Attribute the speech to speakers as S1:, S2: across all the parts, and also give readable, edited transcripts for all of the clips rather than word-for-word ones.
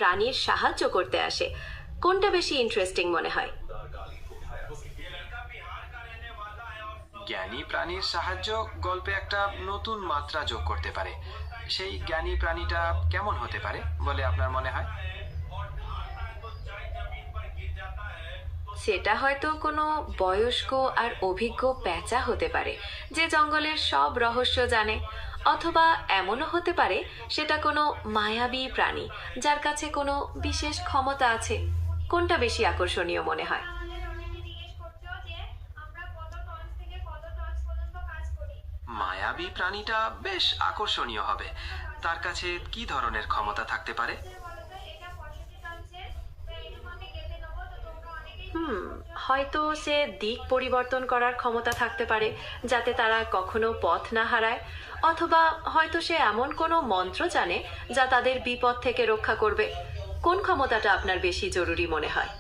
S1: প্রাণীর সাহায্য করতে আসে। কোনটা বেশি ইন্টারেস্টিং মনে হয়?
S2: জ্ঞানী প্রাণীর সাহায্য গল্পে একটা নতুন মাত্রা যোগ করতে পারে। সেই জ্ঞানী প্রাণীটা কেমন হতে পারে বলে আপনার মনে হয়?
S1: সেটা হয়তো কোনো বয়স্ক আর অভিজ্ঞ পেঁচা হতে পারে, যে জঙ্গলের সব রহস্য জানে। অথবা এমনও হতে পারে সেটা কোনো মায়াবী প্রাণী, যার কাছে কোনো বিশেষ ক্ষমতা আছে। কোনটা বেশি আকর্ষণীয় মনে হয়?
S2: মায়াবী প্রাণীটা বেশ আকর্ষণীয় হবে। তার কাছে কি ধরনের ক্ষমতা থাকতে পারে?
S1: হুম, হয়তো সে দিক পরিবর্তন করার ক্ষমতা থাকতে পারে, যাতে তারা কখনো পথ না হারায়। অথবা হয়তো সে এমন কোনো মন্ত্র জানে যা তাদের বিপদ থেকে রক্ষা করবে। কোন ক্ষমতাটা আপনার বেশি জরুরি মনে হয়?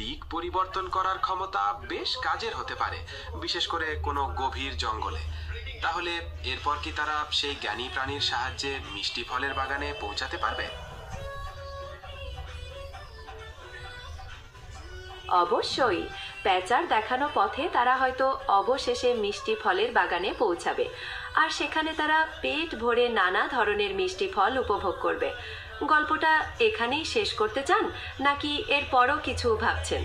S2: দিক পরিবর্তন করার ক্ষমতা বেশ কাজের হতে পারে, বিশেষ করে কোনো গভীর জঙ্গলে। তাহলে এরপর কি তারা সেই জ্ঞানী প্রাণীর সাহায্যে মিষ্টি ফলের বাগানে পৌঁছাতে পারবে?
S1: অবশ্যই। প্যাঁচার দেখানো পথে তারা হয়তো অবশেষে মিষ্টি ফলের বাগানে পৌঁছাবে। আর সেখানে তারা পেট ভরে নানা ধরনের মিষ্টি ফল উপভোগ করবে। গল্পটা এখানেই শেষ করতে চান, নাকি এর পরও কিছু ভাবছেন?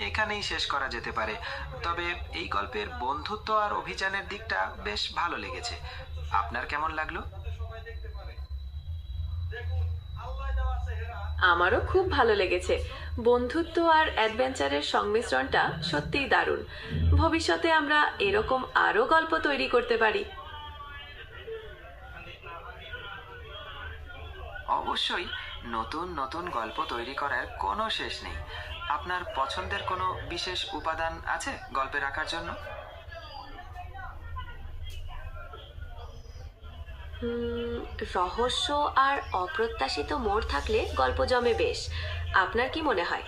S2: এখানেই শেষ করা যেতে পারে। তবে এই গল্পের বন্ধুত্ব আর অভিযানের দিকটা বেশ ভালো লেগেছে। আপনার কেমন লাগলো?
S1: আমারও খুব ভালো লেগেছে। বন্ধুত্ব আর অ্যাডভেঞ্চারের সংমিশ্রণটা সত্যিই দারুণ। ভবিষ্যতে আমরা এরকম আরও গল্প তৈরি করতে পারি।
S2: অবশ্যই। নতুন নতুন গল্প তৈরি করার কোনো শেষ নেই। আপনার পছন্দের কোনো বিশেষ উপাদান আছে গল্পে রাখার জন্য?
S1: হুম, রহস্য আর অপ্রত্যাশিত মোড় থাকলে গল্প জমে বেশ। আপনার কি মনে হয়?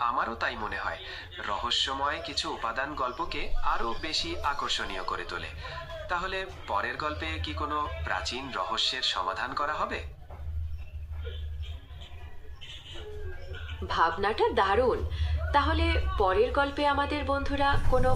S2: আমারও তাই মনে হয়। রহস্যময় কিছু উপাদান গল্পকে আরো বেশি আকর্ষণীয় করে তোলে। তাহলে পরের গল্পে কি কোনো প্রাচীন রহস্যের সমাধান করা হবে?
S1: ভাবনাটা দারুণ। তাহলে পরের গল্পে আমাদের বন্ধুরা কোনো